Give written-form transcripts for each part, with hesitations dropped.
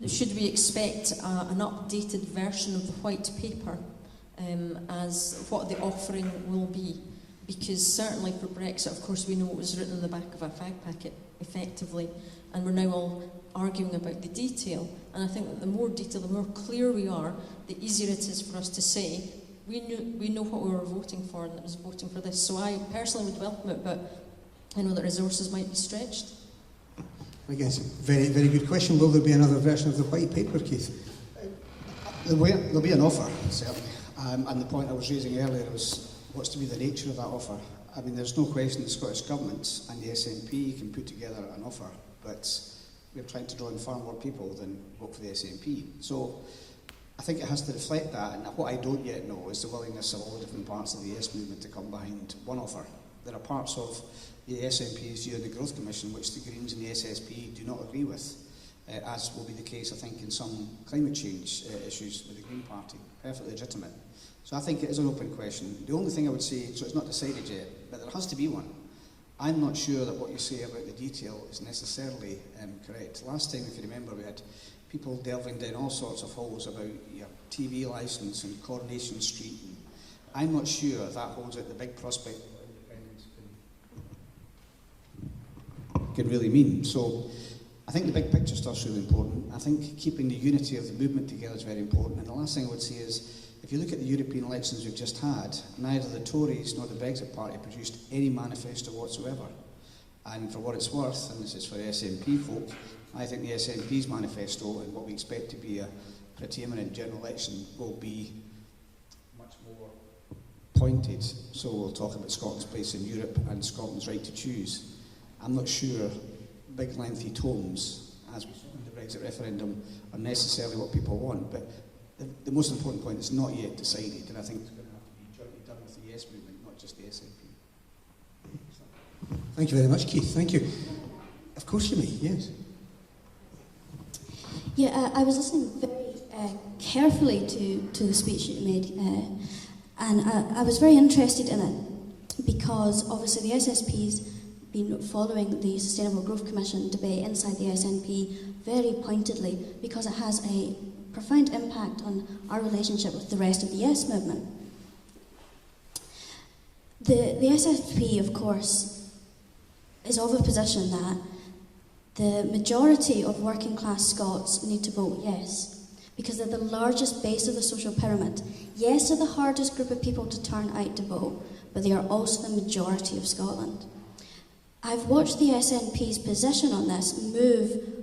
should we expect an updated version of the white paper as what the offering will be? Because certainly for Brexit, of course, we know it was written on the back of a fag packet, effectively, and we're now all arguing about the detail. And I think that the more detail, the more clear we are, the easier it is for us to say, we know what we were voting for, and it was voting for this. So I personally would welcome it, but I know that resources might be stretched. I guess, very, very good question. Will there be another version of the white paper, Keith? There'll be an offer, certainly. And the point I was raising earlier was, what's to be the nature of that offer? I mean, there's no question the Scottish Government and the SNP can put together an offer, but we're trying to draw in far more people than vote for the SNP. So I think it has to reflect that, and what I don't yet know is the willingness of all the different parts of the Yes movement to come behind one offer. There are parts of the SNP's view of the Growth Commission which the Greens and the SSP do not agree with, as will be the case, I think, in some climate change issues with the Green Party. Perfectly legitimate. So I think it is an open question. The only thing I would say, so it's not decided yet, but there has to be one. I'm not sure that what you say about the detail is necessarily correct. Last time, if you remember, we had people delving down all sorts of holes about your TV licence and Coronation Street. And I'm not sure that holds out the big prospect of what independence can really mean. So I think the big picture stuff's really important. I think keeping the unity of the movement together is very important. And the last thing I would say is, if you look at the European elections we've just had, neither the Tories nor the Brexit Party produced any manifesto whatsoever. And for what it's worth, and this is for SNP folk, I think the SNP's manifesto and what we expect to be a pretty imminent general election will be much more pointed. So we'll talk about Scotland's place in Europe and Scotland's right to choose. I'm not sure big lengthy tomes, as we saw in the Brexit referendum, are necessarily what people want, but the most important point is not yet decided, and I think it's going to have to be jointly done with the Yes movement, not just the SNP. Thank you very much, Keith. Thank you. Of course you may, yes. Yeah, I was listening very carefully to the speech you made, and I was very interested in it because obviously the SSP's been following the Sustainable Growth Commission debate inside the SNP very pointedly because it has a profound impact on our relationship with the rest of the Yes movement. The SSP, of course, is of a position that the majority of working class Scots need to vote yes, because they're the largest base of the social pyramid. Yes are the hardest group of people to turn out to vote, but they are also the majority of Scotland. I've watched the SNP's position on this move,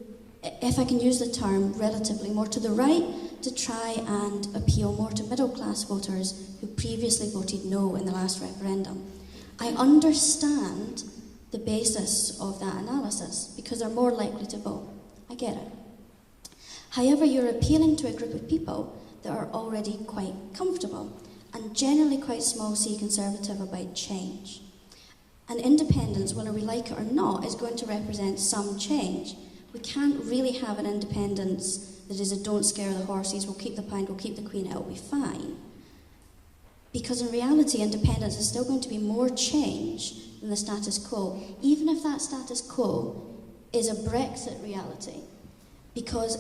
if I can use the term, relatively more to the right to try and appeal more to middle-class voters who previously voted no in the last referendum. I understand the basis of that analysis because they're more likely to vote. I get it. However, you're appealing to a group of people that are already quite comfortable and generally quite small C conservative about change. And independence, whether we like it or not, is going to represent some change. We can't really have an independence that is a don't scare the horses, we'll keep the pound, we'll keep the queen, it'll be fine. Because in reality, independence is still going to be more change than the status quo, even if that status quo is a Brexit reality. Because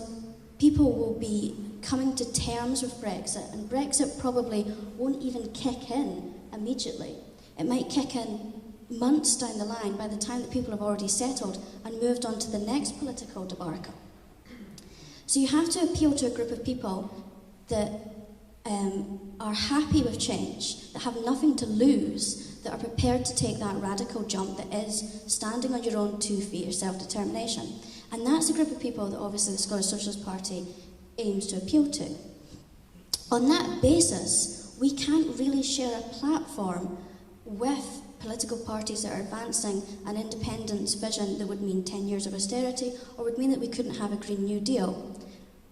people will be coming to terms with Brexit, and Brexit probably won't even kick in immediately. It might kick in months down the line by the time that people have already settled and moved on to the next political debacle. So you have to appeal to a group of people that are happy with change, that have nothing to lose, that are prepared to take that radical jump that is standing on your own 2 feet of self-determination. And that's the group of people that obviously the Scottish Socialist Party aims to appeal to. On that basis, we can't really share a platform with political parties that are advancing an independence vision that would mean 10 years of austerity or would mean that we couldn't have a Green New Deal.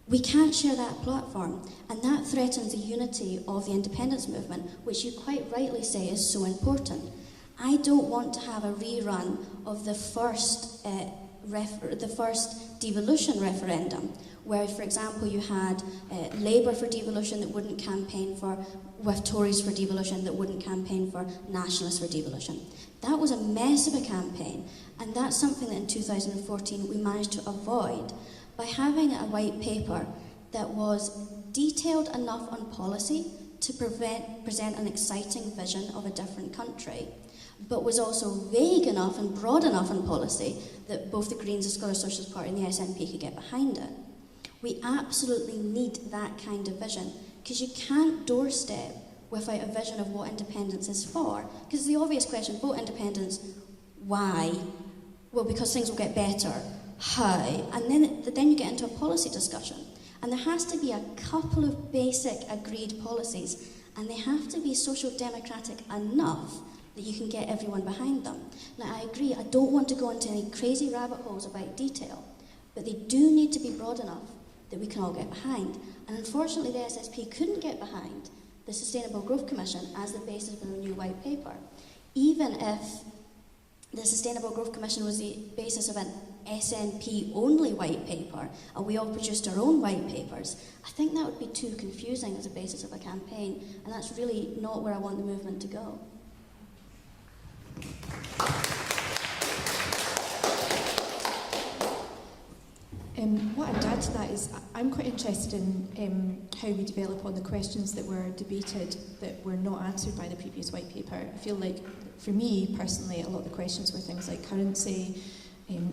We can't share that platform, and that threatens the unity of the independence movement, which you quite rightly say is so important. I don't want to have a rerun of the first devolution referendum, where, for example, you had Labour for devolution that wouldn't campaign for, with Tories for devolution that wouldn't campaign for, Nationalists for devolution. That was a mess of a campaign, and that's something that in 2014 we managed to avoid by having a white paper that was detailed enough on policy to present an exciting vision of a different country, but was also vague enough and broad enough in policy that both the Greens, the Scottish Socialist Party and the SNP could get behind it. We absolutely need that kind of vision, because you can't doorstep without a vision of what independence is for. Because the obvious question, vote independence, why? Well, because things will get better. How? And then you get into a policy discussion. And there has to be a couple of basic agreed policies, and they have to be social democratic enough that you can get everyone behind them. Now, I agree, I don't want to go into any crazy rabbit holes about detail, but they do need to be broad enough that we can all get behind. And unfortunately, the SSP couldn't get behind the Sustainable Growth Commission as the basis for the new white paper. Even if the Sustainable Growth Commission was the basis of an SNP-only white paper, and we all produced our own white papers, I think that would be too confusing as a basis of a campaign, and that's really not where I want the movement to go. What I'd add to that is I'm quite interested in how we develop on the questions that were debated that were not answered by the previous white paper. I feel like, for me personally, a lot of the questions were things like currency,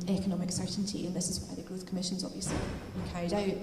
economic certainty, and this is why the Growth Commission's obviously been carried out.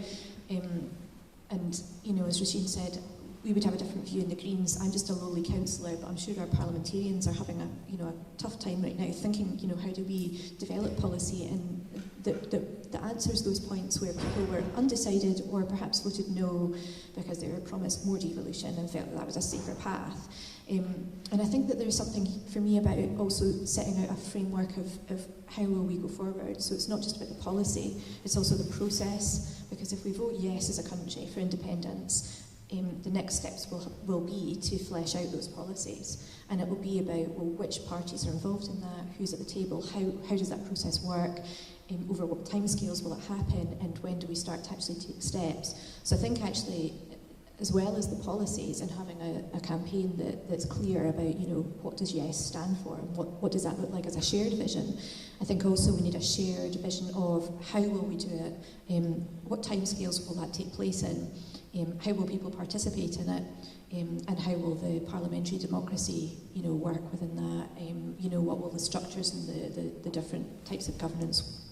And, you know, as Roisin said, we would have a different view in the Greens. I'm just a lowly councillor, but I'm sure our parliamentarians are having a tough time right now thinking, how do we develop policy and that answers those points where people were undecided or perhaps voted no because they were promised more devolution and felt that was a safer path. And I think that there's something for me about also setting out a framework of how will we go forward. So it's not just about the policy, it's also the process, because if we vote yes as a country for independence, the next steps will be to flesh out those policies, and it will be about, well, which parties are involved in that, who's at the table, how does that process work, over what timescales will it happen, and when do we start to actually take steps. So I think actually, as well as the policies and having a campaign that's clear about, what does yes stand for and what does that look like as a shared vision, I think also we need a shared vision of how will we do it, what timescales will that take place in, how will people participate in it, and how will the parliamentary democracy, work within that, what will the structures and the different types of governance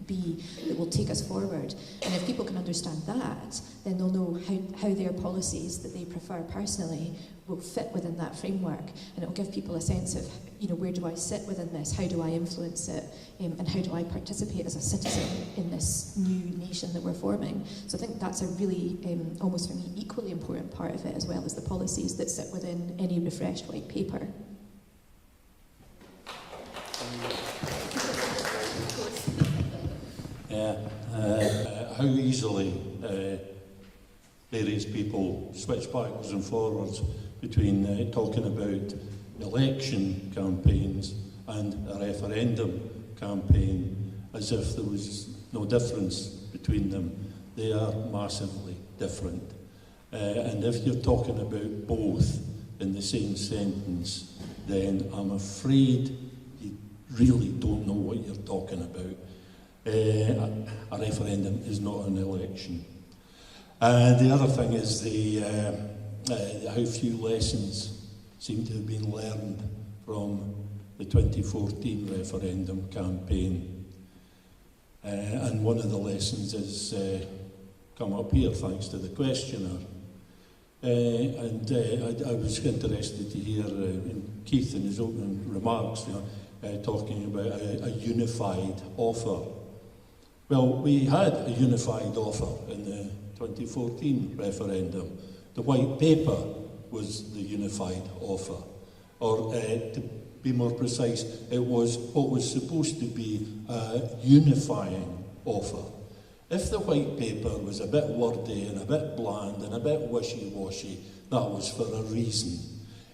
be that will take us forward. And if people can understand that, then they'll know how their policies that they prefer personally will fit within that framework, and it will give people a sense of, where do I sit within this, how do I influence it, and how do I participate as a citizen in this new nation that we're forming. So I think that's a really, almost for me, equally important part of it, as well as the policies that sit within any refreshed white paper. How easily various people switch backwards and forwards between talking about election campaigns and a referendum campaign as if there was no difference between them. They are massively different. And if you're talking about both in the same sentence, then I'm afraid you really don't know what you're talking about. A referendum is not an election. The other thing is how few lessons seem to have been learned from the 2014 referendum campaign. And one of the lessons has come up here thanks to the questioner. I was interested to hear Keith in his opening remarks talking about a unified offer. Well, we had a unified offer in the 2014 referendum. The white paper was the unified offer. Or to be more precise, it was what was supposed to be a unifying offer. If the white paper was a bit wordy and a bit bland and a bit wishy-washy, that was for a reason.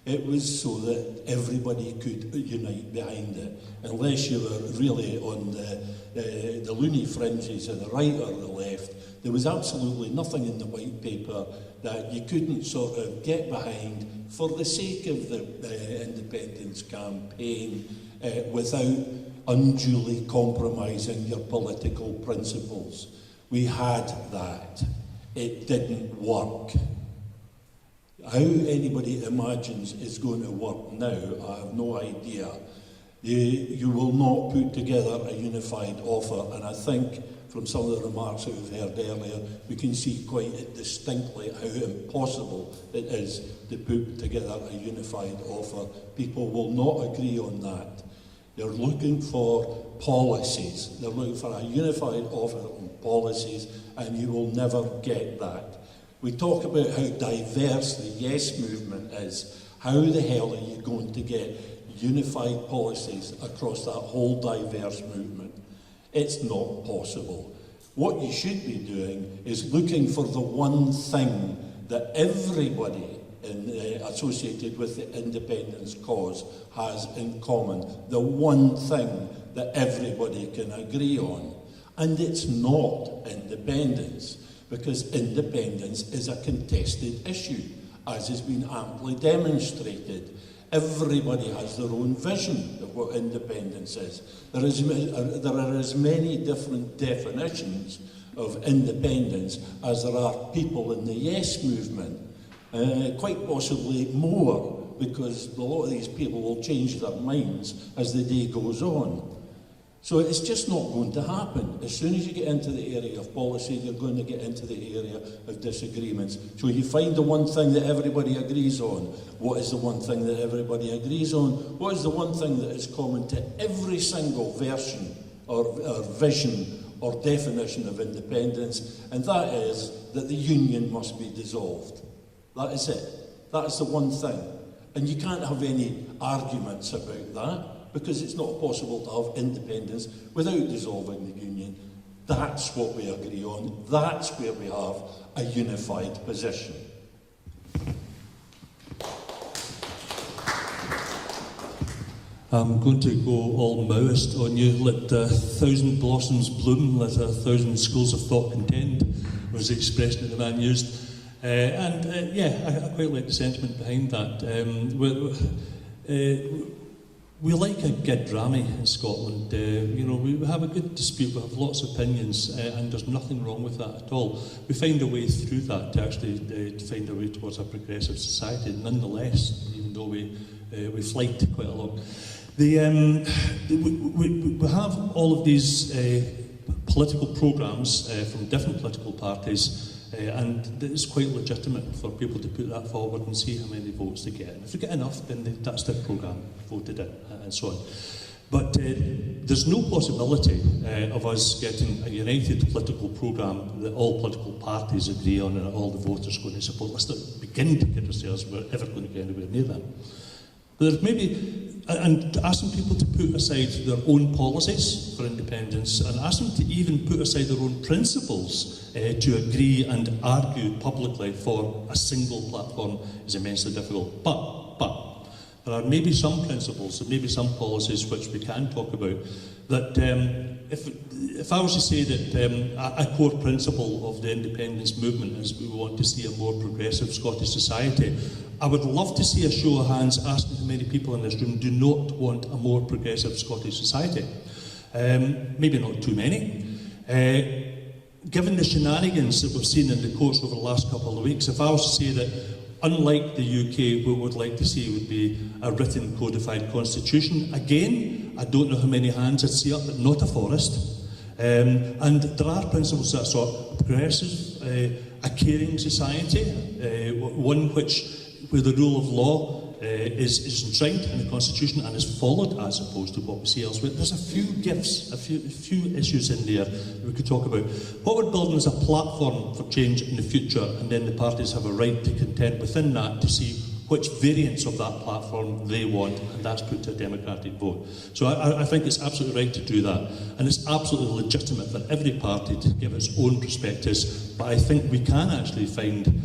It was so that everybody could unite behind it. Unless you were really on the loony fringes of the right or the left, there was absolutely nothing in the white paper that you couldn't sort of get behind for the sake of the independence campaign without unduly compromising your political principles. We had that. It didn't work. How anybody imagines it's going to work now, I have no idea. You will not put together a unified offer, and I think from some of the remarks that we've heard earlier, we can see quite distinctly how impossible it is to put together a unified offer. People will not agree on that. They're looking for policies. They're looking for a unified offer on policies, and you will never get that. We talk about how diverse the Yes movement is. How the hell are you going to get unified policies across that whole diverse movement? It's not possible. What you should be doing is looking for the one thing that everybody associated with the independence cause has in common, the one thing that everybody can agree on. And it's not independence, because independence is a contested issue, as has been amply demonstrated. Everybody has their own vision of what independence is. There are as many different definitions of independence as there are people in the Yes movement. Quite possibly more, because a lot of these people will change their minds as the day goes on. So it's just not going to happen. As soon as you get into the area of policy, you're going to get into the area of disagreements. So you find the one thing that everybody agrees on. What is the one thing that everybody agrees on? What is the one thing that is common to every single version or vision or definition of independence? And that is that the union must be dissolved. That is it. That is the one thing. And you can't have any arguments about that, because it's not possible to have independence without dissolving the union. That's what we agree on. That's where we have a unified position. I'm going to go all Maoist on you. Let 1,000 blossoms bloom, let 1,000 schools of thought contend, was the expression that the man used. I quite like the sentiment behind that. We like a good drama in Scotland. We have a good dispute, we have lots of opinions, and there's nothing wrong with that at all. We find a way through that to actually to find a way towards a progressive society. Nonetheless, even though we flight quite a lot, we have all of these political programmes from different political parties. And it's quite legitimate for people to put that forward and see how many votes they get. And if they get enough, then that's their programme, voted in, and so on. But there's no possibility of us getting a united political programme that all political parties agree on and all the voters are going to support. Let's not begin to kid ourselves we're ever going to get anywhere near that. But there's maybe, and asking people to put aside their own policies for independence and ask them to even put aside their own principles to agree and argue publicly for a single platform is immensely difficult. But there are maybe some principles and maybe some policies which we can talk about that if I was to say that a core principle of the independence movement is we want to see a more progressive Scottish society, I would love to see a show of hands asking how many people in this room do not want a more progressive Scottish society. Maybe not too many. Given the shenanigans that we've seen in the courts over the last couple of weeks, if I was to say that unlike the UK, what we'd like to see would be a written codified constitution, again, I don't know how many hands I'd see up, but not a forest. And there are principles that are sort of progressive, a caring society, one where the rule of law is enshrined in the Constitution and is followed as opposed to what we see elsewhere. There's a few gifts, a few issues in there that we could talk about. What we're building is a platform for change in the future, and then the parties have a right to contend within that to see which variants of that platform they want, and that's put to a democratic vote. So I think it's absolutely right to do that, and it's absolutely legitimate for every party to give its own perspectives, but I think we can actually find,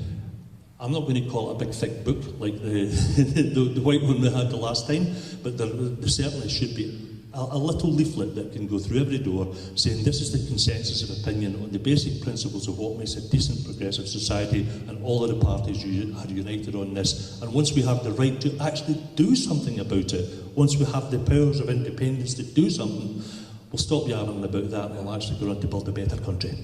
I'm not going to call it a big thick book like the white one we had the last time, but there certainly should be a little leaflet that can go through every door saying this is the consensus of opinion on the basic principles of what makes a decent progressive society, and all of the parties are united on this. And once we have the right to actually do something about it, once we have the powers of independence to do something, we'll stop yammering about that and we'll actually go on to build a better country.